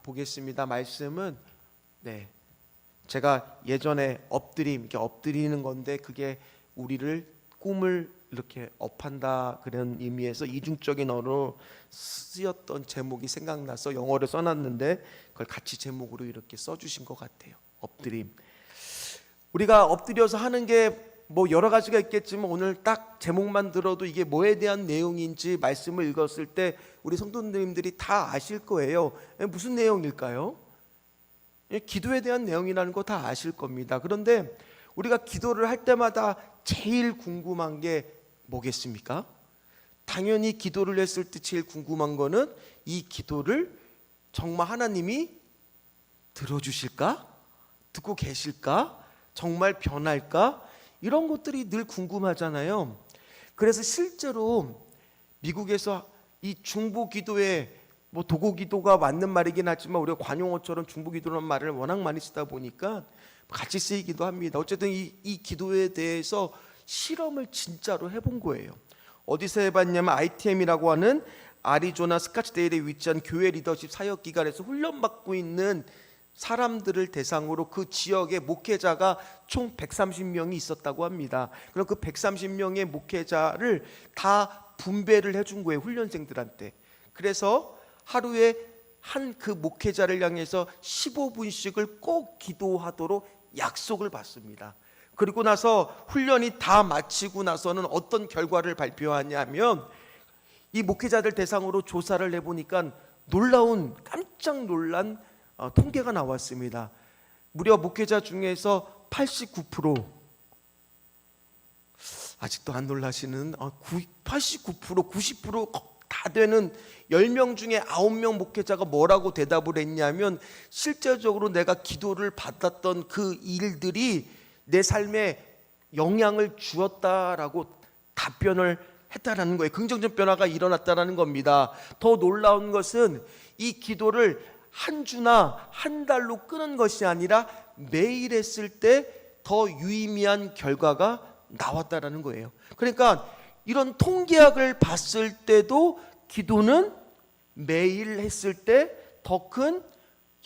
보겠습니다. 말씀은 제가 예전에 이렇게 엎드리는 건데 그게 우리를 꿈을 이렇게 업한다 그런 의미에서 이중적인 언어로 쓰였던 제목이 생각나서 영어로 써놨는데 그걸 같이 제목으로 이렇게 써주신 것 같아요. 엎드림. 우리가 엎드려서 하는 게 뭐 여러 가지가 있겠지만 오늘 딱 제목만 들어도 이게 뭐에 대한 내용인지 말씀을 읽었을 때 우리 성도님들이 다 아실 거예요. 무슨 내용일까요? 기도에 대한 내용이라는 거 다 아실 겁니다. 그런데 우리가 기도를 할 때마다 제일 궁금한 게 뭐겠습니까? 당연히 기도를 했을 때 제일 궁금한 거는 이 기도를 정말 하나님이 들어주실까? 듣고 계실까? 정말 변할까? 이런 것들이 늘 궁금하잖아요. 그래서 실제로 미국에서 이 중보기도에 뭐 도고기도가 맞는 말이긴 하지만 우리가 관용어처럼 중보기도라는 말을 워낙 많이 쓰다 보니까 같이 쓰이기도 합니다. 어쨌든 이 기도에 대해서 실험을 진짜로 해본 거예요. 어디서 해봤냐면 ITM이라고 하는 아리조나 스카츠데일에 위치한 교회 리더십 사역기관에서 훈련받고 있는 사람들을 대상으로 그 지역의 목회자가 총 130명이 있었다고 합니다. 그럼 그 130명의 목회자를 다 분배를 해준 거예요, 훈련생들한테. 그래서 하루에 한 그 목회자를 향해서 15분씩을 꼭 기도하도록 약속을 받습니다. 그리고 나서 훈련이 다 마치고 나서는 어떤 결과를 발표하냐면 이 목회자들 대상으로 조사를 해보니까 깜짝 놀란 통계가 나왔습니다. 무려 목회자 중에서 89%, 아직도 안 놀라시는 89%, 90%다 되는 10명 중에 9명 목회자가 뭐라고 대답을 했냐면 실제적으로 내가 기도를 받았던 그 일들이 내 삶에 영향을 주었다라고 답변을 했다라는 거예요. 긍정적 변화가 일어났다라는 겁니다. 더 놀라운 것은 이 기도를 한 주나 한 달로 끄는 것이 아니라 매일 했을 때 더 유의미한 결과가 나왔다라는 거예요. 그러니까 이런 통계학을 봤을 때도 기도는 매일 했을 때 더 큰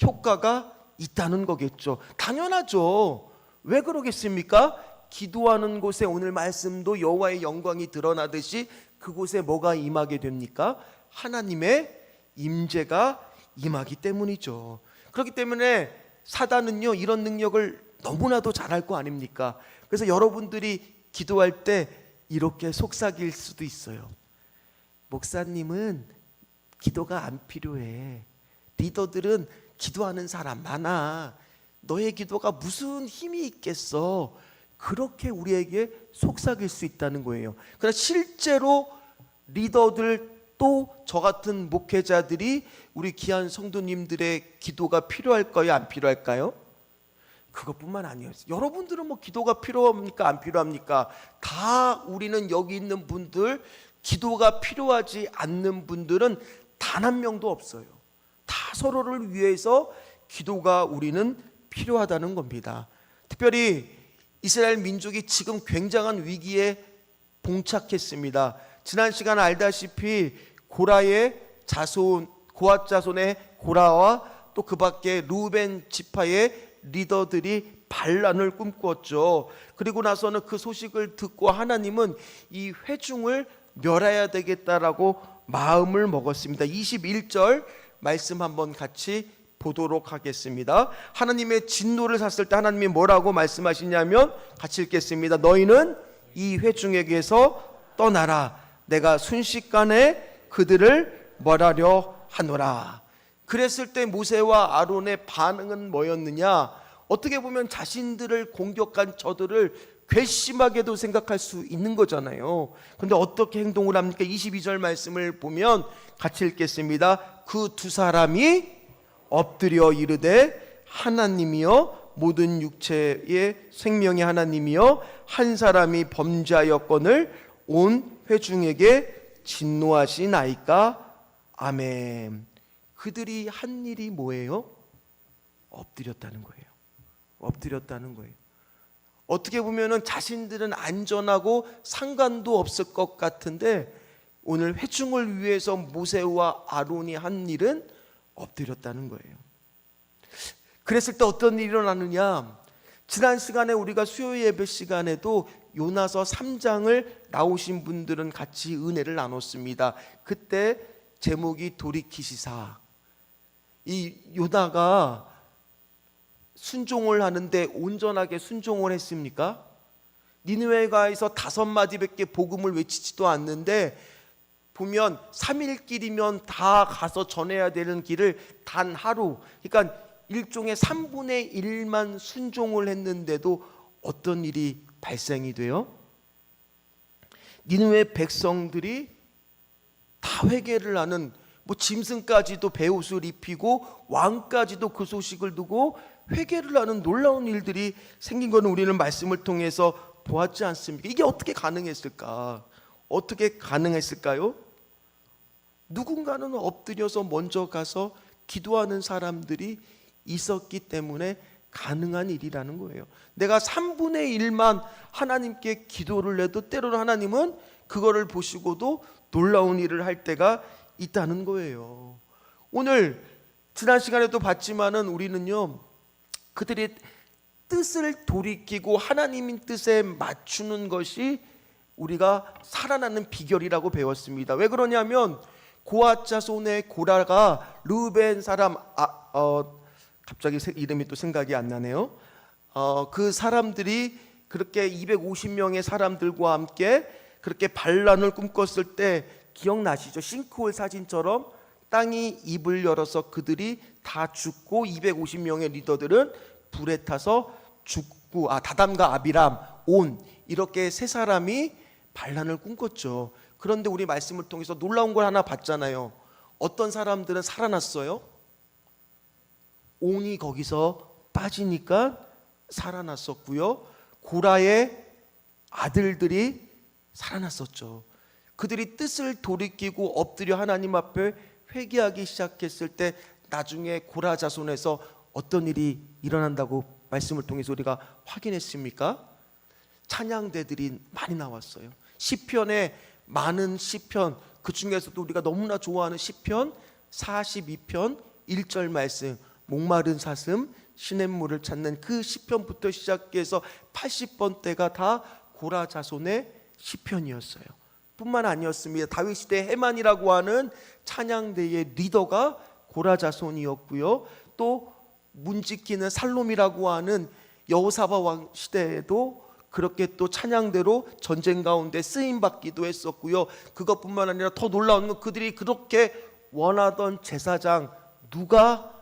효과가 있다는 거겠죠. 당연하죠. 왜 그러겠습니까? 기도하는 곳에 오늘 말씀도 여호와의 영광이 드러나듯이 그곳에 뭐가 임하게 됩니까? 하나님의 임재가 임하기 때문이죠. 그렇기 때문에 사단은요 이런 능력을 너무나도 잘할 거 아닙니까? 그래서 여러분들이 기도할 때 이렇게 속삭일 수도 있어요. 목사님은 기도가 안 필요해. 리더들은 기도하는 사람 많아. 너의 기도가 무슨 힘이 있겠어. 그렇게 우리에게 속삭일 수 있다는 거예요. 그러나 실제로 리더들 또 저 같은 목회자들이 우리 귀한 성도님들의 기도가 필요할까요? 안 필요할까요? 그것뿐만 아니에요. 여러분들은 뭐 기도가 필요합니까? 안 필요합니까? 다 우리는 여기 있는 분들 기도가 필요하지 않는 분들은 단 한 명도 없어요. 다 서로를 위해서 기도가 우리는 필요하다는 겁니다. 특별히 이스라엘 민족이 지금 굉장한 위기에 봉착했습니다. 지난 시간 알다시피 고앗 자손의 고라와 또 그 밖에 루벤 지파의 리더들이 반란을 꿈꾸었죠. 그리고 나서는 그 소식을 듣고 하나님은 이 회중을 멸해야 되겠다라고 마음을 먹었습니다. 21절 말씀 한번 같이 보도록 하겠습니다. 하나님의 진노를 샀을 때 하나님이 뭐라고 말씀하시냐면 같이 읽겠습니다. 너희는 이 회중에게서 떠나라. 내가 순식간에 그들을 멸하려 하노라. 그랬을 때 모세와 아론의 반응은 뭐였느냐? 어떻게 보면 자신들을 공격한 저들을 괘씸하게도 생각할 수 있는 거잖아요. 그런데 어떻게 행동을 합니까? 22절 말씀을 보면 같이 읽겠습니다. 그 두 사람이 엎드려 이르되 하나님이여 모든 육체의 생명의 하나님이여 한 사람이 범죄하였거늘 온 회중에게 진노하시나이까? 아멘. 그들이 한 일이 뭐예요? 엎드렸다는 거예요. 엎드렸다는 거예요. 어떻게 보면은 자신들은 안전하고 상관도 없을 것 같은데 오늘 회중을 위해서 모세와 아론이 한 일은 엎드렸다는 거예요. 그랬을 때 어떤 일이 일어나느냐? 지난 시간에 우리가 수요 예배 시간에도 요나서 3장을 나오신 분들은 같이 은혜를 나눴습니다. 그때 제목이 돌이키시사. 이 요나가 순종을 하는데 온전하게 순종을 했습니까? 니느웨가에서 5마디밖에 복음을 외치지도 않는데 보면 3일길이면 다 가서 전해야 되는 길을 단 하루, 그러니까 일종의 3분의 1만 순종을 했는데도 어떤 일이 발생이 돼요? 니느웨 백성들이 다 회개를 하는, 짐승까지도 베옷을 입히고 왕까지도 그 소식을 두고 회개를 하는 놀라운 일들이 생긴 것은 우리는 말씀을 통해서 보았지 않습니까? 이게 어떻게 가능했을까? 어떻게 가능했을까요? 누군가는 엎드려서 먼저 가서 기도하는 사람들이 있었기 때문에 가능한 일이라는 거예요. 내가 3분의 1만 하나님께 기도를 해도 때로는 하나님은 그거를 보시고도 놀라운 일을 할 때가 있다는 거예요. 오늘 지난 시간에도 봤지만은 우리는요, 그들의 뜻을 돌이키고 하나님의 뜻에 맞추는 것이 우리가 살아나는 비결이라고 배웠습니다. 왜 그러냐면 고앗 자손의 고라가 르우벤 사람 갑자기 이름이 또 생각이 안 나네요. 그 사람들이 그렇게 250명의 사람들과 함께 그렇게 반란을 꿈꿨을 때 기억나시죠? 싱크홀 사진처럼 땅이 입을 열어서 그들이 다 죽고 250명의 리더들은 불에 타서 죽고, 다담과 아비람, 온, 이렇게 세 사람이 반란을 꿈꿨죠. 그런데 우리 말씀을 통해서 놀라운 걸 하나 봤잖아요. 어떤 사람들은 살아났어요. 온이 거기서 빠지니까 살아났었고요. 고라의 아들들이 살아났었죠. 그들이 뜻을 돌이키고 엎드려 하나님 앞에 회개하기 시작했을 때 나중에 고라 자손에서 어떤 일이 일어난다고 말씀을 통해서 우리가 확인했습니까? 찬양대들이 많이 나왔어요. 시편에 많은 시편, 그 중에서도 우리가 너무나 좋아하는 시편 42편 1절 말씀, 목마른 사슴 시냇물을 찾는 그 시편부터 시작해서 80번대가 다 고라 자손의 시편이었어요. 뿐만 아니었습니다. 다윗 시대 헤만이라고 하는 찬양대의 리더가 고라 자손이었고요. 또 문지키는 살롬이라고 하는 여호사밧 왕 시대에도 그렇게 또 찬양대로 전쟁 가운데 쓰임 받기도 했었고요. 그것뿐만 아니라 더 놀라운 건 그들이 그렇게 원하던 제사장 누가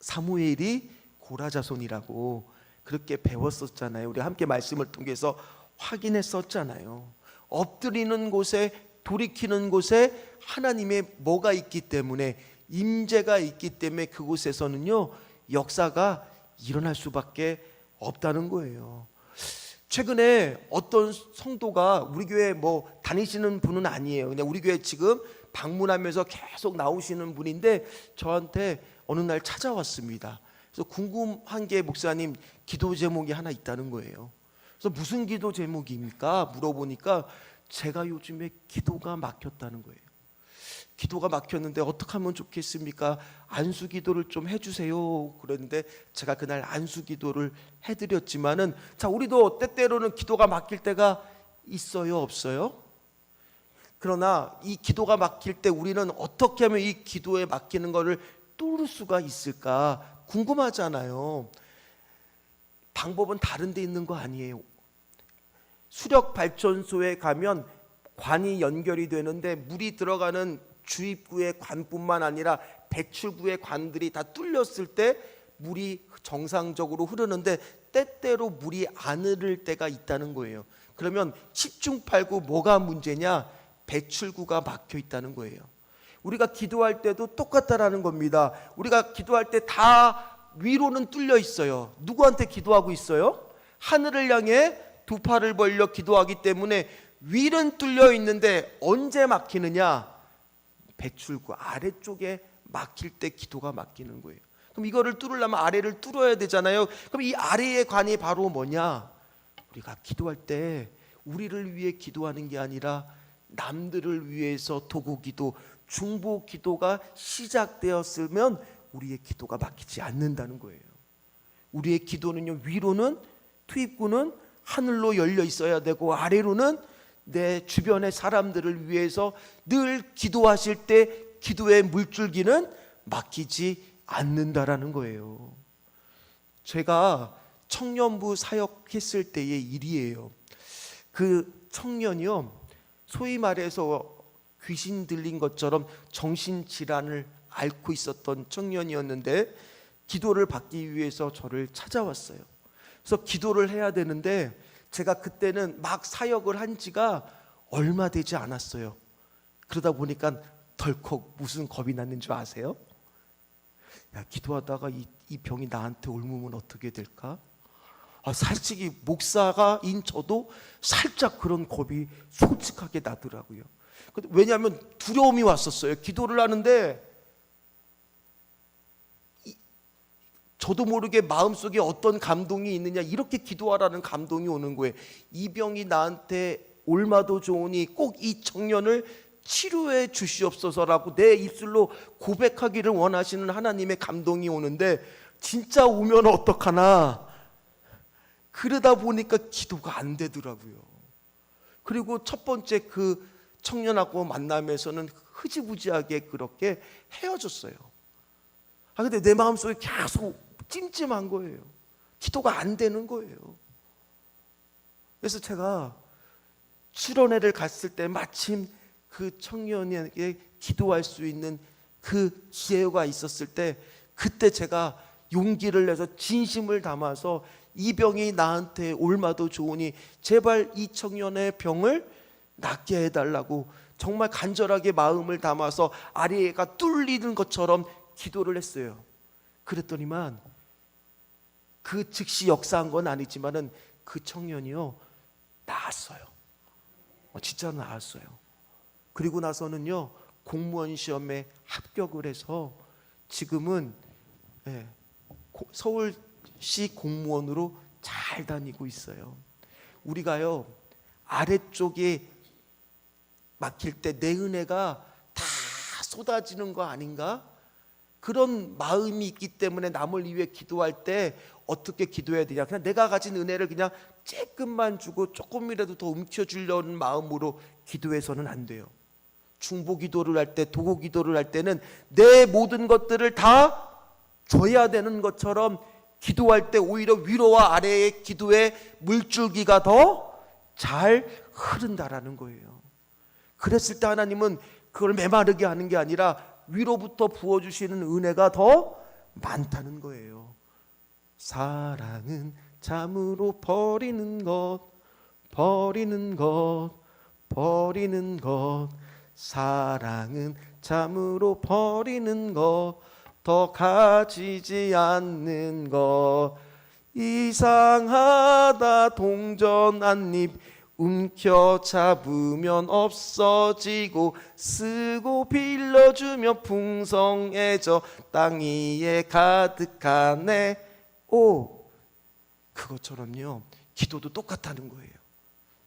사무엘이 고라 자손이라고 그렇게 배웠었잖아요. 우리 함께 말씀을 통해서 확인했었잖아요. 엎드리는 곳에, 돌이키는 곳에 하나님의 뭐가 있기 때문에, 임재가 있기 때문에 그곳에서는요 역사가 일어날 수밖에 없다는 거예요. 최근에 어떤 성도가, 우리 교회 다니시는 분은 아니에요. 그냥 우리 교회 지금 방문하면서 계속 나오시는 분인데 저한테 어느 날 찾아왔습니다. 그래서 궁금한 게, 목사님 기도 제목이 하나 있다는 거예요. 그래서 무슨 기도 제목입니까? 물어보니까 제가 요즘에 기도가 막혔다는 거예요. 기도가 막혔는데 어떻게 하면 좋겠습니까? 안수 기도를 좀 해주세요. 그랬는데 제가 그날 안수 기도를 해드렸지만은, 자, 우리도 때때로는 기도가 막힐 때가 있어요, 없어요? 그러나 이 기도가 막힐 때 우리는 어떻게 하면 이 기도에 막히는 것을 뚫을 수가 있을까 궁금하잖아요. 방법은 다른 데 있는 거 아니에요. 수력 발전소에 가면 관이 연결이 되는데 물이 들어가는 주입구의 관뿐만 아니라 배출구의 관들이 다 뚫렸을 때 물이 정상적으로 흐르는데 때때로 물이 안 흐를 때가 있다는 거예요. 그러면 10중 8구 뭐가 문제냐? 배출구가 막혀 있다는 거예요. 우리가 기도할 때도 똑같다라는 겁니다. 우리가 기도할 때 다 위로는 뚫려 있어요. 누구한테 기도하고 있어요? 하늘을 향해 두 팔을 벌려 기도하기 때문에 위는 뚫려 있는데 언제 막히느냐? 배출구 아래쪽에 막힐 때 기도가 막히는 거예요. 그럼 이거를 뚫으려면 아래를 뚫어야 되잖아요. 그럼 이 아래의 관이 바로 뭐냐? 우리가 기도할 때 우리를 위해 기도하는 게 아니라 남들을 위해서 도구기도, 중보기도가 시작되었으면 우리의 기도가 막히지 않는다는 거예요. 우리의 기도는요, 위로는 투입구는 하늘로 열려 있어야 되고 아래로는 내 주변의 사람들을 위해서 늘 기도하실 때 기도의 물줄기는 막히지 않는다라는 거예요. 제가 청년부 사역했을 때의 일이에요. 그 청년이요, 소위 말해서 귀신 들린 것처럼 정신질환을 앓고 있었던 청년이었는데 기도를 받기 위해서 저를 찾아왔어요. 그래서 기도를 해야 되는데 제가 그때는 막 사역을 한 지가 얼마 되지 않았어요. 그러다 보니까 덜컥 무슨 겁이 났는 줄 아세요? 야, 기도하다가 이 병이 나한테 옮으면 어떻게 될까? 솔직히 목사가인 저도 살짝 그런 겁이 솔직하게 나더라고요. 왜냐하면 두려움이 왔었어요. 기도를 하는데 저도 모르게 마음속에 어떤 감동이 있느냐, 이렇게 기도하라는 감동이 오는 거예요. 이 병이 나한테 옮아도 좋으니 꼭 이 청년을 치료해 주시옵소서라고 내 입술로 고백하기를 원하시는 하나님의 감동이 오는데 진짜 오면 어떡하나, 그러다 보니까 기도가 안 되더라고요. 그리고 첫 번째 그 청년하고 만남에서는 흐지부지하게 그렇게 헤어졌어요. 근데 내 마음속에 계속 찜찜한 거예요. 기도가 안 되는 거예요. 그래서 제가 실언회를 갔을 때 마침 그 청년에게 기도할 수 있는 그 기회가 있었을 때, 그때 제가 용기를 내서 진심을 담아서 이 병이 나한테 옮아도 좋으니 제발 이 청년의 병을 낫게 해달라고 정말 간절하게 마음을 담아서 아래가 뚫리는 것처럼 기도를 했어요. 그랬더니만 그 즉시 역사한 건 아니지만은 그 청년이요, 나았어요. 진짜 나았어요. 그리고 나서는요, 공무원 시험에 합격을 해서 지금은 서울시 공무원으로 잘 다니고 있어요. 우리가요, 아래쪽에 막힐 때 내 은혜가 다 쏟아지는 거 아닌가? 그런 마음이 있기 때문에 남을 위해 기도할 때 어떻게 기도해야 되냐, 그냥 내가 가진 은혜를 그냥 조금만 주고 조금이라도 더 움켜주려는 마음으로 기도해서는 안 돼요. 중보 기도를 할 때, 도구 기도를 할 때는 내 모든 것들을 다 줘야 되는 것처럼 기도할 때 오히려 위로와 아래의 기도의 물줄기가 더 잘 흐른다라는 거예요. 그랬을 때 하나님은 그걸 메마르게 하는 게 아니라 위로부터 부어주시는 은혜가 더 많다는 거예요. 사랑은 참으로 버리는 것, 버리는 것, 버리는 것. 사랑은 참으로 버리는 것, 더 가지지 않는 것. 이상하다 동전 한 입 움켜잡으면 없어지고 쓰고 빌려주면 풍성해져 땅 위에 가득하네. 그것처럼요, 기도도 똑같다는 거예요.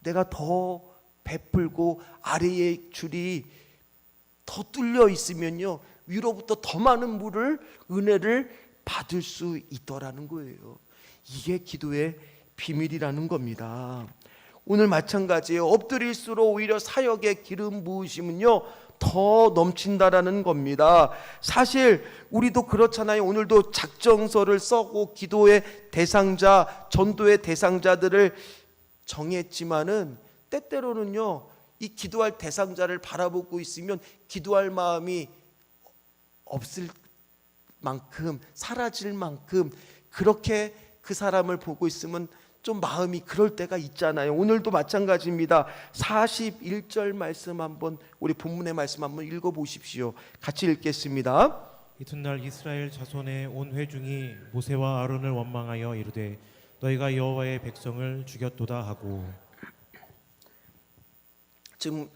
내가 더 베풀고 아래의 줄이 더 뚫려 있으면요, 위로부터 더 많은 물을, 은혜를 받을 수 있더라는 거예요. 이게 기도의 비밀이라는 겁니다. 오늘 마찬가지예요. 엎드릴수록 오히려 사역의 기름 부으심은요 더 넘친다라는 겁니다. 사실 우리도 그렇잖아요. 오늘도 작정서를 써고 기도의 대상자, 전도의 대상자들을 정했지만은 때때로는요, 이 기도할 대상자를 바라보고 있으면 기도할 마음이 없을 만큼, 사라질 만큼 그렇게 그 사람을 보고 있으면 좀 마음이 그럴 때가 있잖아요. 오늘도 마찬가지입니다. 41절 말씀 한번, 우리 본문의 말씀 한번 읽어보십시오. 같이 읽겠습니다. 이튿날 이스라엘 자손의 온 회중이 모세와 아론을 원망하여 이르되 너희가 여호와의 백성을 죽였도다 하고. 지금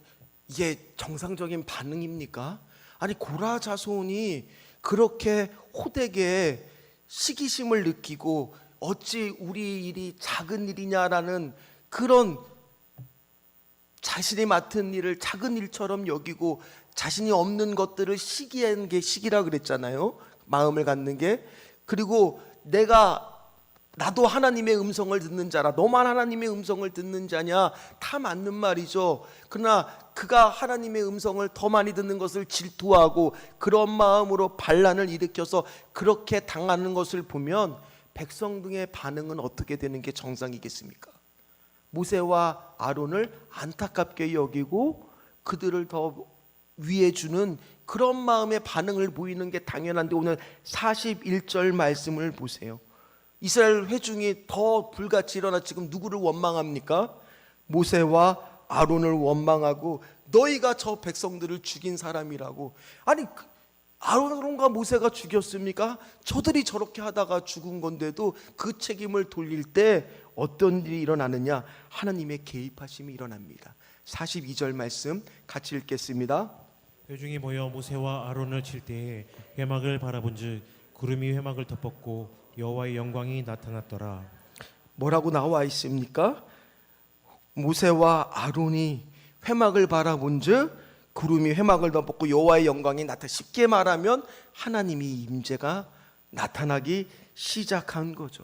이게 정상적인 반응입니까? 아니, 고라 자손이 그렇게 호되게 시기심을 느끼고 어찌 우리 일이 작은 일이냐라는 그런 자신이 맡은 일을 작은 일처럼 여기고 자신이 없는 것들을 시기하는 게 시기라 그랬잖아요. 마음을 갖는 게. 그리고 나도 하나님의 음성을 듣는 자라. 너만 하나님의 음성을 듣는 자냐? 다 맞는 말이죠. 그러나 그가 하나님의 음성을 더 많이 듣는 것을 질투하고 그런 마음으로 반란을 일으켜서 그렇게 당하는 것을 보면 백성 등의 반응은 어떻게 되는 게 정상이겠습니까? 모세와 아론을 안타깝게 여기고 그들을 더 위해 주는 그런 마음의 반응을 보이는 게 당연한데, 오늘 41절 말씀을 보세요. 이스라엘 회중이 더 불같이 일어나 지금 누구를 원망합니까? 모세와 아론을 원망하고 너희가 저 백성들을 죽인 사람이라고. 아니, 아론과 모세가 죽였습니까? 저들이 저렇게 하다가 죽은 건데도 그 책임을 돌릴 때 어떤 일이 일어나느냐? 하나님의 개입하심이 일어납니다. 42절 말씀 같이 읽겠습니다. 회중이 모여 모세와 아론을 칠 때에 회막을 바라본즉 구름이 회막을 덮었고 여호와의 영광이 나타났더라. 뭐라고 나와 있습니까? 모세와 아론이 회막을 바라본즉 구름이 회막을 덮었고 여호와의 영광이 나타나. 쉽게 말하면 하나님의 임재가 나타나기 시작한 거죠.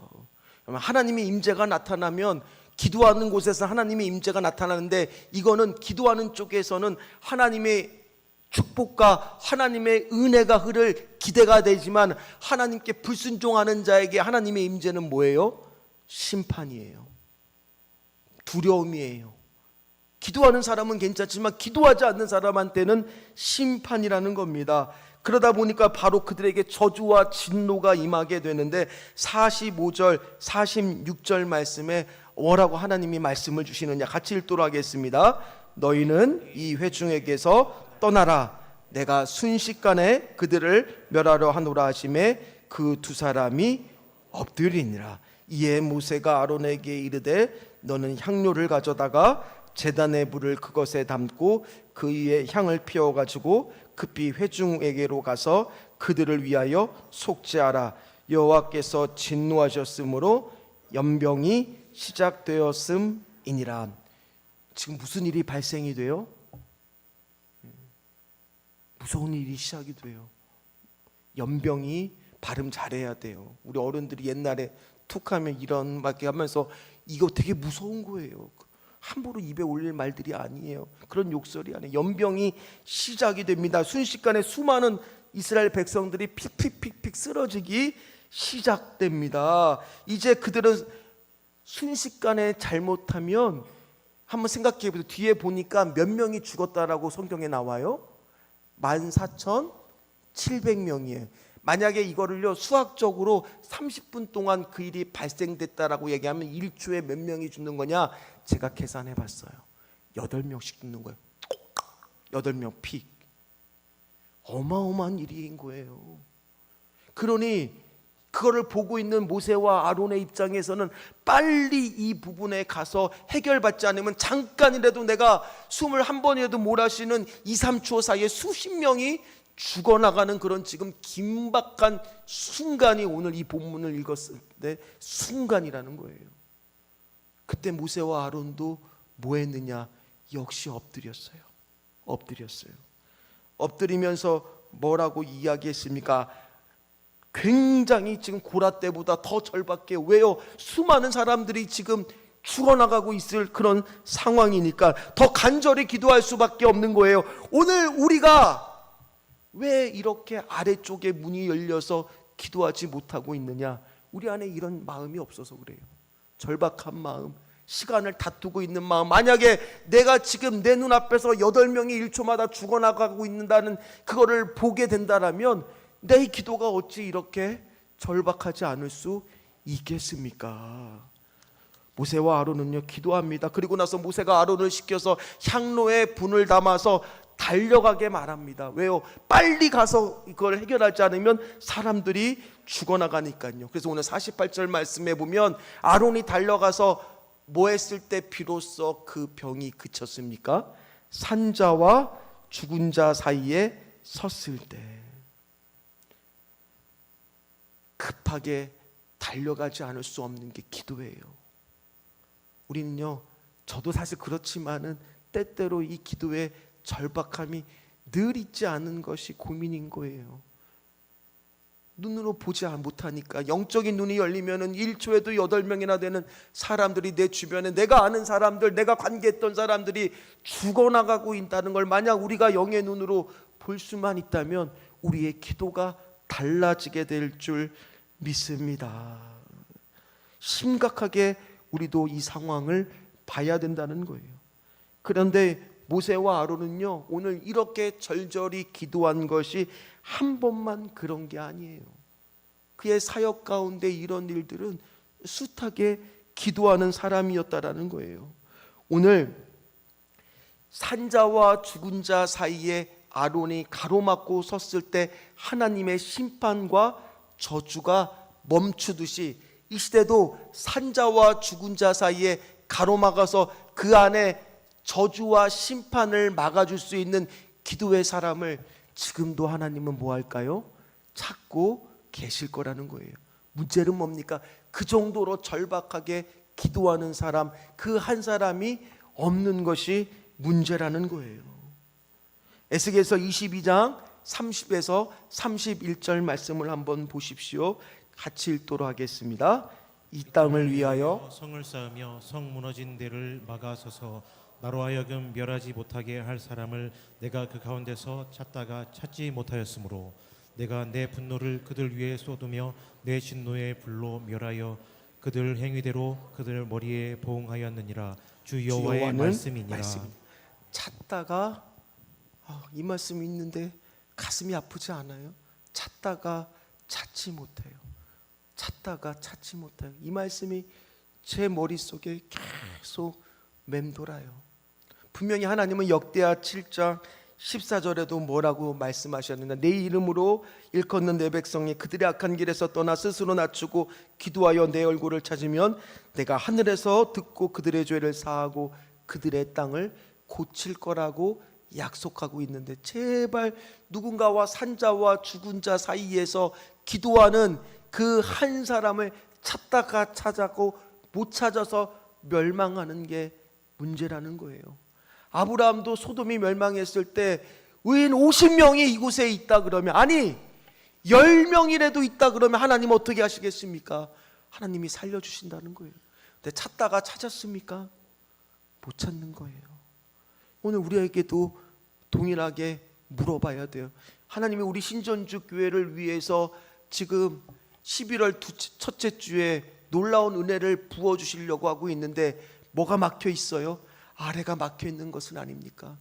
하나님의 임재가 나타나면 기도하는 곳에서 하나님의 임재가 나타나는데, 이거는 기도하는 쪽에서는 하나님의 축복과 하나님의 은혜가 흐를 기대가 되지만, 하나님께 불순종하는 자에게 하나님의 임재는 뭐예요? 심판이에요. 두려움이에요. 기도하는 사람은 괜찮지만 기도하지 않는 사람한테는 심판이라는 겁니다. 그러다 보니까 바로 그들에게 저주와 진노가 임하게 되는데, 45절 46절 말씀에 뭐라고 하나님이 말씀을 주시느냐 같이 읽도록 하겠습니다. 너희는 이 회중에게서 떠나라. 내가 순식간에 그들을 멸하려 하노라 하심에 그 두 사람이 엎드리니라. 이에 모세가 아론에게 이르되 너는 향료를 가져다가 제단의 불을 그것에 담고 그 위에 향을 피워 가지고 급히 회중에게로 가서 그들을 위하여 속죄하라. 여호와께서 진노하셨으므로 연병이 시작되었음이니라. 지금 무슨 일이 발생이 돼요? 무서운 일이 시작이 돼요. 연병이 발음 잘해야 돼요. 우리 어른들이 옛날에 툭하면 이런 말게 하면서 이거 되게 무서운 거예요. 함부로 입에 올릴 말들이 아니에요. 그런 욕설이 아니에요. 연병이 시작이 됩니다. 순식간에 수많은 이스라엘 백성들이 픽픽픽픽 쓰러지기 시작됩니다. 이제 그들은 순식간에 잘못하면, 한번 생각해 보세요. 뒤에 보니까 몇 명이 죽었다라고 성경에 나와요? 14,700명이에요. 만약에 이거를요 수학적으로 30분 동안 그 일이 발생됐다라고 얘기하면 1초에 몇 명이 죽는 거냐? 제가 계산해 봤어요. 8명씩 죽는 거예요. 8명 픽. 어마어마한 일인 거예요. 그러니 그거를 보고 있는 모세와 아론의 입장에서는 빨리 이 부분에 가서 해결받지 않으면 잠깐이라도 내가 숨을 한 번이라도 몰아쉬는 2, 3초 사이에 수십 명이 죽어나가는 그런 지금 긴박한 순간이 오늘 이 본문을 읽었을 때 순간이라는 거예요. 그때 모세와 아론도 뭐 했느냐? 역시 엎드렸어요. 엎드리면서 뭐라고 이야기했습니까? 굉장히 지금 고라 때보다 더 절박해요. 왜요? 수많은 사람들이 지금 죽어나가고 있을 그런 상황이니까 더 간절히 기도할 수밖에 없는 거예요. 오늘 우리가 왜 이렇게 아래쪽에 문이 열려서 기도하지 못하고 있느냐? 우리 안에 이런 마음이 없어서 그래요. 절박한 마음, 시간을 다투고 있는 마음. 만약에 내가 지금 내 눈앞에서 8명이 1초마다 죽어나가고 있는다는 그거를 보게 된다라면 내 기도가 어찌 이렇게 절박하지 않을 수 있겠습니까? 모세와 아론은요 기도합니다. 그리고 나서 모세가 아론을 시켜서 향로에 분을 담아서 달려가게 말합니다. 왜요? 빨리 가서 이걸 해결하지 않으면 사람들이 죽어나가니까요. 그래서 오늘 48절 말씀에 보면 아론이 달려가서 뭐 했을 때 비로소 그 병이 그쳤습니까? 산자와 죽은 자 사이에 섰을 때. 급하게 달려가지 않을 수 없는 게 기도예요. 우리는요, 저도 사실 그렇지만은 때때로 이 기도의 절박함이 늘 있지 않은 것이 고민인 거예요. 눈으로 보지 못하니까 영적인 눈이 열리면은 1초에도 8명이나 되는 사람들이 내 주변에, 내가 아는 사람들, 내가 관계했던 사람들이 죽어나가고 있다는 걸 만약 우리가 영의 눈으로 볼 수만 있다면 우리의 기도가 달라지게 될 줄 믿습니다. 심각하게 우리도 이 상황을 봐야 된다는 거예요. 그런데 모세와 아론은요, 오늘 이렇게 절절히 기도한 것이 한 번만 그런 게 아니에요. 그의 사역 가운데 이런 일들은 숱하게 기도하는 사람이었다라는 거예요. 오늘 산자와 죽은 자 사이에 아론이 가로막고 섰을 때 하나님의 심판과 저주가 멈추듯이 이 시대도 산자와 죽은 자 사이에 가로막아서 그 안에 저주와 심판을 막아줄 수 있는 기도의 사람을 지금도 하나님은 뭐 할까요? 찾고 계실 거라는 거예요. 문제는 뭡니까? 그 정도로 절박하게 기도하는 사람, 그 한 사람이 없는 것이 문제라는 거예요. 에스겔서 22장 30에서 31절 말씀을 한번 보십시오. 같이 읽도록 하겠습니다. 이 땅을 위하여 성을 쌓으며 성 무너진 데를 막아서서 나로 하여금 멸하지 못하게 할 사람을 내가 그 가운데서 찾다가 찾지 못하였으므로 내가 내 분노를 그들 위에 쏟으며 내 진노의 불로 멸하여 그들 행위대로 그들 머리에 보응하였느니라. 주 여호와의 말씀이니라. 찾다가 이 말씀이 있는데 가슴이 아프지 않아요? 찾다가 찾지 못해요. 찾다가 찾지 못해요. 이 말씀이 제 머릿속에 계속 맴돌아요. 분명히 하나님은 역대하 7장 14절에도 뭐라고 말씀하셨느냐, 내 이름으로 일컫는 내 백성이 그들의 악한 길에서 떠나 스스로 낮추고 기도하여 내 얼굴을 찾으면 내가 하늘에서 듣고 그들의 죄를 사하고 그들의 땅을 고칠 거라고 약속하고 있는데, 제발 누군가와 산자와 죽은 자 사이에서 기도하는 그 한 사람을 찾다가 찾았고 못 찾아서 멸망하는 게 문제라는 거예요. 아브라함도 소돔이 멸망했을 때 의인 50명이 이곳에 있다 그러면, 아니 10명이라도 있다 그러면 하나님 어떻게 하시겠습니까? 하나님이 살려주신다는 거예요. 근데 찾다가 찾았습니까? 못 찾는 거예요. 오늘 우리에게도 동일하게 물어봐야 돼요. 하나님이 우리 신전주 교회를 위해서 지금 11월 첫째 주에 놀라운 은혜를 부어주시려고 하고 있는데 뭐가 막혀 있어요? 아래가 막혀 있는 것은 아닙니까?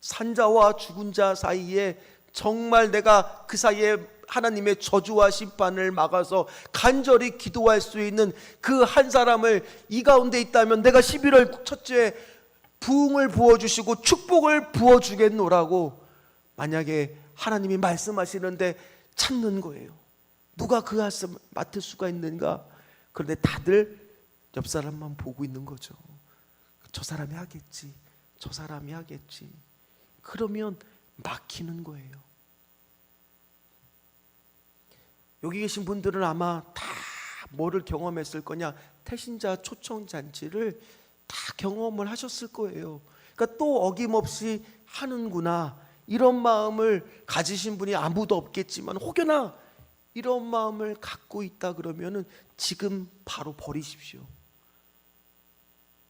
산자와 죽은 자 사이에 정말 내가 그 사이에 하나님의 저주와 심판을 막아서 간절히 기도할 수 있는 그 한 사람을 이 가운데 있다면 내가 11월 첫째 부흥을 부어주시고 축복을 부어주겠노라고 만약에 하나님이 말씀하시는데 찾는 거예요. 누가 그 말씀 맡을 수가 있는가? 그런데 다들 옆 사람만 보고 있는 거죠. 저 사람이 하겠지, 저 사람이 하겠지. 그러면 막히는 거예요. 여기 계신 분들은 아마 다 뭐를 경험했을 거냐? 태신자 초청잔치를 다 경험을 하셨을 거예요. 그러니까 또 어김없이 하는구나, 이런 마음을 가지신 분이 아무도 없겠지만 혹여나 이런 마음을 갖고 있다 그러면은 지금 바로 버리십시오.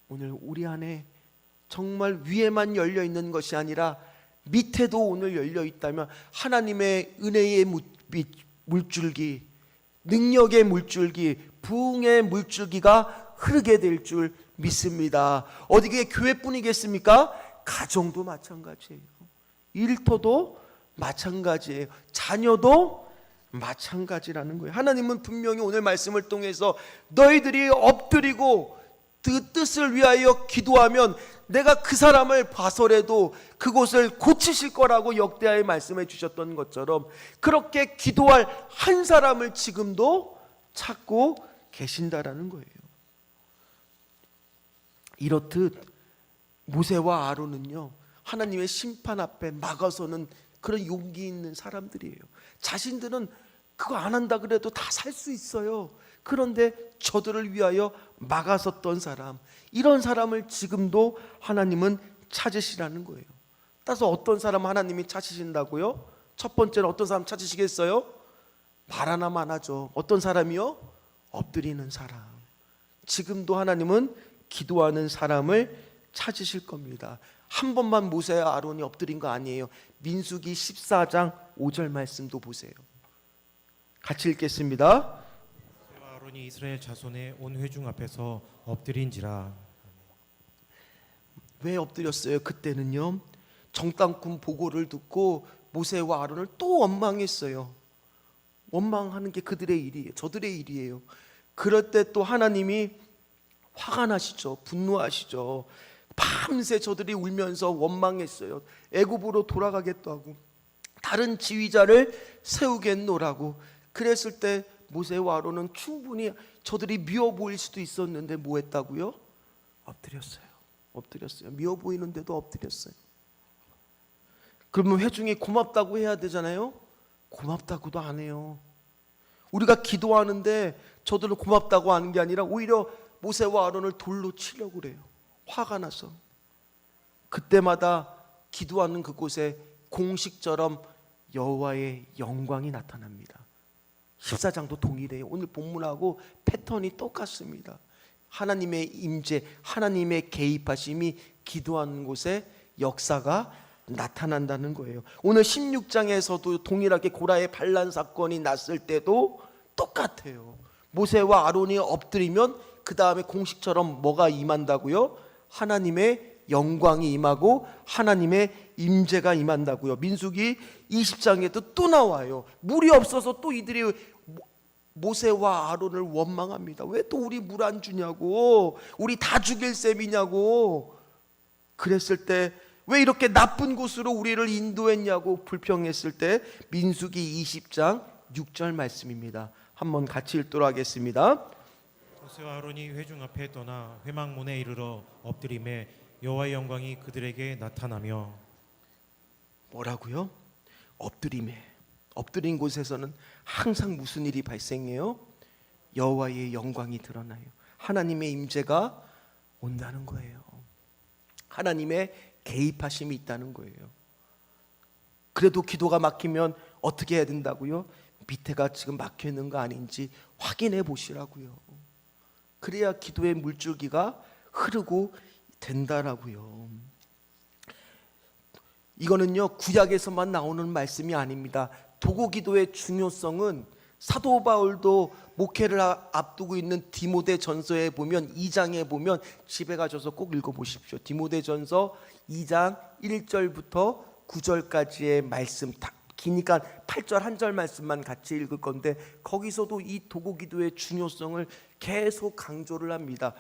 오늘 우리 안에 정말 위에만 열려 있는 것이 아니라 밑에도 오늘 열려 있다면 하나님의 은혜의 물줄기, 능력의 물줄기, 부흥의 물줄기가 흐르게 될 줄 믿습니다. 어디게 교회뿐이겠습니까? 가정도 마찬가지예요. 일터도 마찬가지예요. 자녀도 마찬가지라는 거예요. 하나님은 분명히 오늘 말씀을 통해서 너희들이 엎드리고 그 뜻을 위하여 기도하면 내가 그 사람을 봐서라도 그곳을 고치실 거라고 역대하에 말씀해 주셨던 것처럼 그렇게 기도할 한 사람을 지금도 찾고 계신다라는 거예요. 이렇듯 모세와 아론은요, 하나님의 심판 앞에 막아서는 그런 용기 있는 사람들이에요. 자신들은 그거 안 한다 그래도 다 살 수 있어요. 그런데 저들을 위하여 막아섰던 사람, 이런 사람을 지금도 하나님은 찾으시라는 거예요. 따라서 어떤 사람 하나님이 찾으신다고요? 첫 번째는 어떤 사람 찾으시겠어요? 말 하나만 하죠. 어떤 사람이요? 엎드리는 사람. 지금도 하나님은 기도하는 사람을 찾으실 겁니다. 한 번만 모세와 아론이 엎드린 거 아니에요. 민수기 14장 5절 말씀도 보세요. 같이 읽겠습니다. 모세와 아론이 이스라엘 자손의 온 회중 앞에서 엎드린지라. 왜 엎드렸어요? 그때는요, 정탐꾼 보고를 듣고 모세와 아론을 또 원망했어요. 원망하는 게 그들의 일이에요. 저들의 일이에요. 그럴 때 또 하나님이 화가 나시죠. 분노하시죠. 밤새 저들이 울면서 원망했어요. 애굽으로 돌아가겠다고 하고 다른 지휘자를 세우겠노라고. 그랬을 때 모세와 아론은 충분히 저들이 미워 보일 수도 있었는데 뭐 했다고요? 엎드렸어요. 엎드렸어요. 미워 보이는데도 엎드렸어요. 그러면 회중이 고맙다고 해야 되잖아요. 고맙다고도 안 해요. 우리가 기도하는데 저들은 고맙다고 하는 게 아니라 오히려 모세와 아론을 돌로 치려고 그래요. 화가 나서. 그때마다 기도하는 그곳에 공식처럼 여호와의 영광이 나타납니다. 14장도 동일해요. 오늘 본문하고 패턴이 똑같습니다. 하나님의 임재, 하나님의 개입하심이 기도하는 곳에 역사가 나타난다는 거예요. 오늘 16장에서도 동일하게 고라의 반란 사건이 났을 때도 똑같아요. 모세와 아론이 엎드리면 그 다음에 공식처럼 뭐가 임한다고요? 하나님의 영광이 임하고 하나님의 임재가 임한다고요. 민수기 20장에도 또 나와요. 물이 없어서 또 이들이 모세와 아론을 원망합니다. 왜 또 우리 물 안 주냐고, 우리 다 죽일 셈이냐고. 그랬을 때 왜 이렇게 나쁜 곳으로 우리를 인도했냐고 불평했을 때 민수기 20장 6절 말씀입니다. 한번 같이 읽도록 하겠습니다. 모세와 아론이 회중 앞에 떠나 회막문에 이르러 엎드림에 여호와의 영광이 그들에게 나타나며. 뭐라고요? 엎드림에. 엎드린 곳에서는 항상 무슨 일이 발생해요? 여호와의 영광이 드러나요. 하나님의 임재가 온다는 거예요. 하나님의 개입하심이 있다는 거예요. 그래도 기도가 막히면 어떻게 해야 된다고요? 밑에가 지금 막혀 있는 거 아닌지 확인해 보시라고요. 그래야 기도의 물줄기가 흐르고 된다라고요. 이거는요, 구약에서만 나오는 말씀이 아닙니다. 도고 기도의 중요성은 사도 바울도 목회를 앞두고 있는 디모데 전서에 보면 2장에 보면 집에 가셔서 꼭 읽어보십시오. 디모데 전서 2장 1절부터 9절까지의 말씀, 기니까 8절 한 절 말씀만 같이 읽을 건데 거기서도 이 도고 기도의 중요성을 계속 강조를 합니다.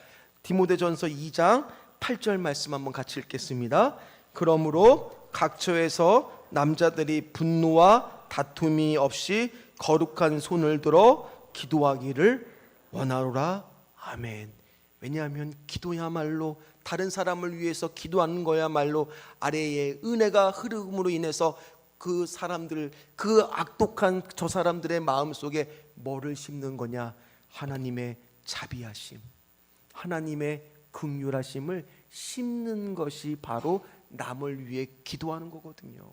디모데 전서 2장 8절 말씀 한번 같이 읽겠습니다. 그러므로 각처에서 남자들이 분노와 다툼이 없이 거룩한 손을 들어 기도하기를 원하노라. 아멘. 왜냐하면 기도야말로 다른 사람을 위해서 기도하는 거야말로 아래에 은혜가 흐름으로 인해서 그 사람들, 그 악독한 저 사람들의 마음속에 뭐를 심는 거냐? 하나님의 자비하심, 하나님의 긍휼하심을 심는 것이 바로 남을 위해 기도하는 거거든요.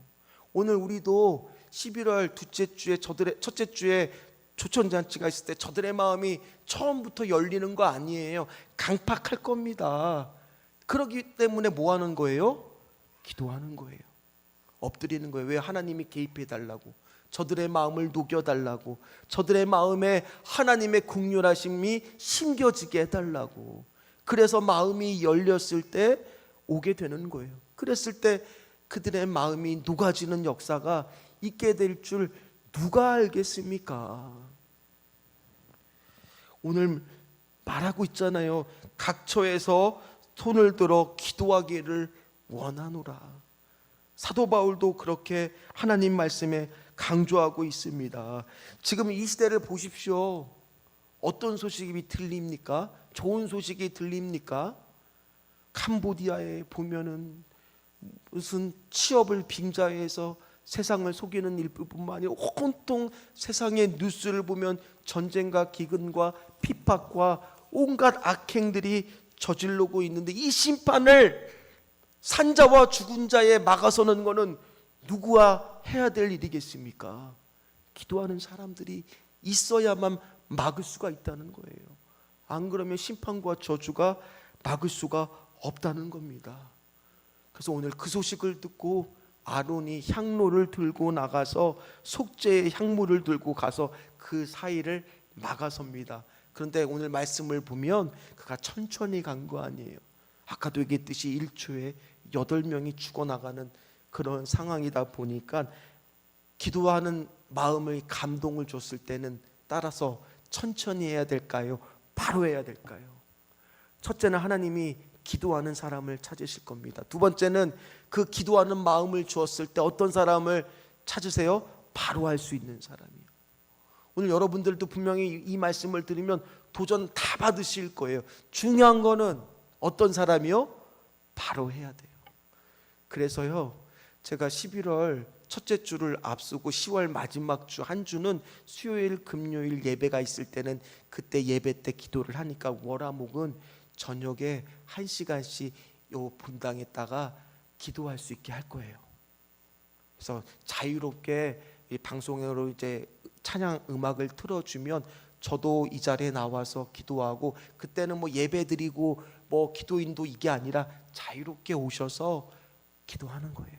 오늘 우리도 11월 둘째 주에 첫째 주에 조천잔치가 있을 때 저들의 마음이 처음부터 열리는 거 아니에요. 강팍할 겁니다. 그렇기 때문에 뭐 하는 거예요? 기도하는 거예요. 엎드리는 거예요. 왜? 하나님이 개입해 달라고, 저들의 마음을 녹여 달라고, 저들의 마음에 하나님의 긍휼하심이 심겨지게 해달라고. 그래서 마음이 열렸을 때 오게 되는 거예요. 그랬을 때 그들의 마음이 녹아지는 역사가 있게 될 줄 누가 알겠습니까? 오늘 말하고 있잖아요. 각처에서 손을 들어 기도하기를 원하노라. 사도 바울도 그렇게 하나님 말씀에 강조하고 있습니다. 지금 이 시대를 보십시오. 어떤 소식이 들립니까? 좋은 소식이 들립니까? 캄보디아에 보면은 무슨 취업을 빙자해서 세상을 속이는 일뿐만 아니라 온통 세상의 뉴스를 보면 전쟁과 기근과 핍박과 온갖 악행들이 저질르고 있는데 이 심판을 산자와 죽은 자에 막아서는 거는 누구와 해야 될 일이겠습니까? 기도하는 사람들이 있어야만 막을 수가 있다는 거예요. 안 그러면 심판과 저주가 막을 수가 없다는 겁니다. 그래서 오늘 그 소식을 듣고 아론이 향로를 들고 나가서 속죄의 향물을 들고 가서 그 사이를 막아섭니다. 그런데 오늘 말씀을 보면 그가 천천히 간 거 아니에요. 아까도 얘기했듯이 1초에 8명이 죽어나가는 그런 상황이다 보니까 기도하는 마음의 감동을 줬을 때는 따라서 천천히 해야 될까요? 바로 해야 될까요? 첫째는 하나님이 기도하는 사람을 찾으실 겁니다. 두 번째는 그 기도하는 마음을 주었을 때 어떤 사람을 찾으세요? 바로 할 수 있는 사람이요. 오늘 여러분들도 분명히 이 말씀을 들으면 도전 다 받으실 거예요. 중요한 거는 어떤 사람이요? 바로 해야 돼요. 그래서요, 제가 11월 첫째 주를 앞두고 10월 마지막 주 한 주는 수요일 금요일 예배가 있을 때는 그때 예배 때 기도를 하니까 월화목은 저녁에 1시간씩 요 본당에다가 기도할 수 있게 할 거예요. 그래서 자유롭게 이 방송으로 이제 찬양 음악을 틀어주면 저도 이 자리에 나와서 기도하고, 그때는 뭐 예배 드리고 뭐 기도인도 이게 아니라 자유롭게 오셔서 기도하는 거예요.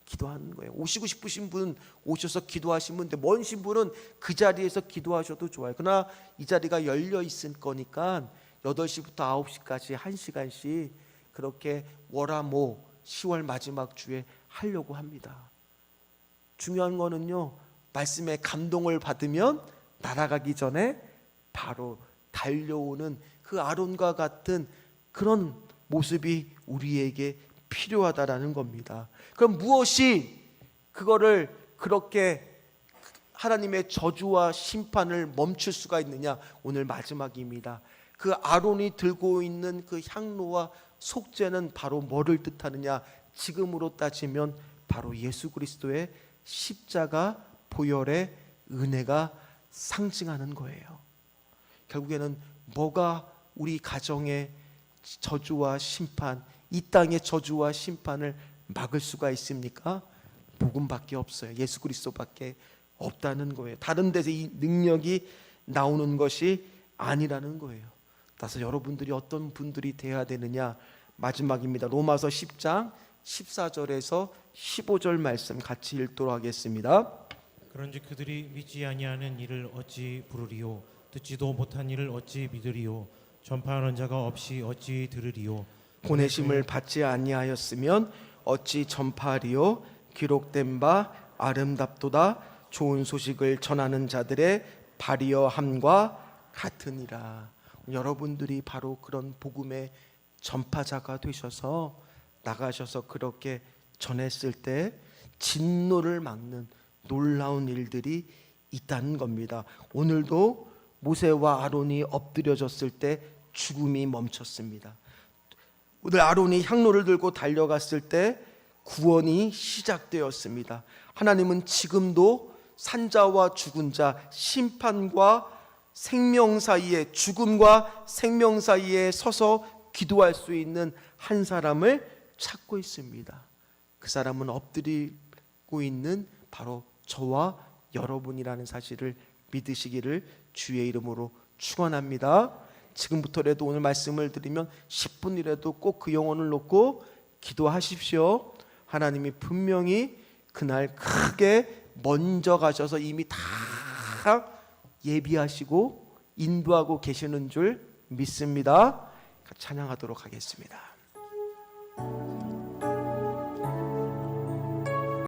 기도하는 거예요. 오시고 싶으신 분 오셔서 기도하시면 돼. 먼신 분은 그 자리에서 기도하셔도 좋아요. 그러나 이 자리가 열려 있을 거니까 8시부터 9시까지 1시간씩 그렇게 월화목 10월 마지막 주에 하려고 합니다. 중요한 거는요, 말씀에 감동을 받으면 날아가기 전에 바로 달려오는 그 아론과 같은 그런 모습이 우리에게 필요하다라는 겁니다. 그럼 무엇이 그거를 그렇게 하나님의 저주와 심판을 멈출 수가 있느냐? 오늘 마지막입니다. 그 아론이 들고 있는 그 향로와 속죄는 바로 뭐를 뜻하느냐? 지금으로 따지면 바로 예수 그리스도의 십자가 보혈의 은혜가 상징하는 거예요. 결국에는 뭐가 우리 가정의 저주와 심판, 이 땅의 저주와 심판을 막을 수가 있습니까? 복음밖에 없어요. 예수 그리스도밖에 없다는 거예요. 다른 데서 이 능력이 나오는 것이 아니라는 거예요. 따라서 여러분들이 어떤 분들이 되어야 되느냐? 마지막입니다. 로마서 10장 14절에서 15절 말씀 같이 읽도록 하겠습니다. 그런즉 그들이 믿지 아니하는 일을 어찌 부르리요? 듣지도 못한 일을 어찌 믿으리요? 전파하는 자가 없이 어찌 들으리요? 보내심을 받지 아니하였으면 어찌 전파하리요? 기록된 바 아름답도다 좋은 소식을 전하는 자들의 발이여함과 같으니라. 여러분들이 바로 그런 복음의 전파자가 되셔서 나가셔서 그렇게 전했을 때 진노를 막는 놀라운 일들이 있다는 겁니다. 오늘도 모세와 아론이 엎드려졌을 때 죽음이 멈췄습니다. 오늘 아론이 향로를 들고 달려갔을 때 구원이 시작되었습니다. 하나님은 지금도 산자와 죽은 자, 심판과 생명 사이에, 죽음과 생명 사이에 서서 기도할 수 있는 한 사람을 찾고 있습니다. 그 사람은 엎드리고 있는 바로 저와 여러분이라는 사실을 믿으시기를 주의 이름으로 축원합니다. 지금부터라도 오늘 말씀을 드리면 10분이라도 꼭 그 영혼을 놓고 기도하십시오. 하나님이 분명히 그날 크게 먼저 가셔서 이미 다 예비하시고 인도하고 계시는 줄 믿습니다. 찬양하도록 하겠습니다.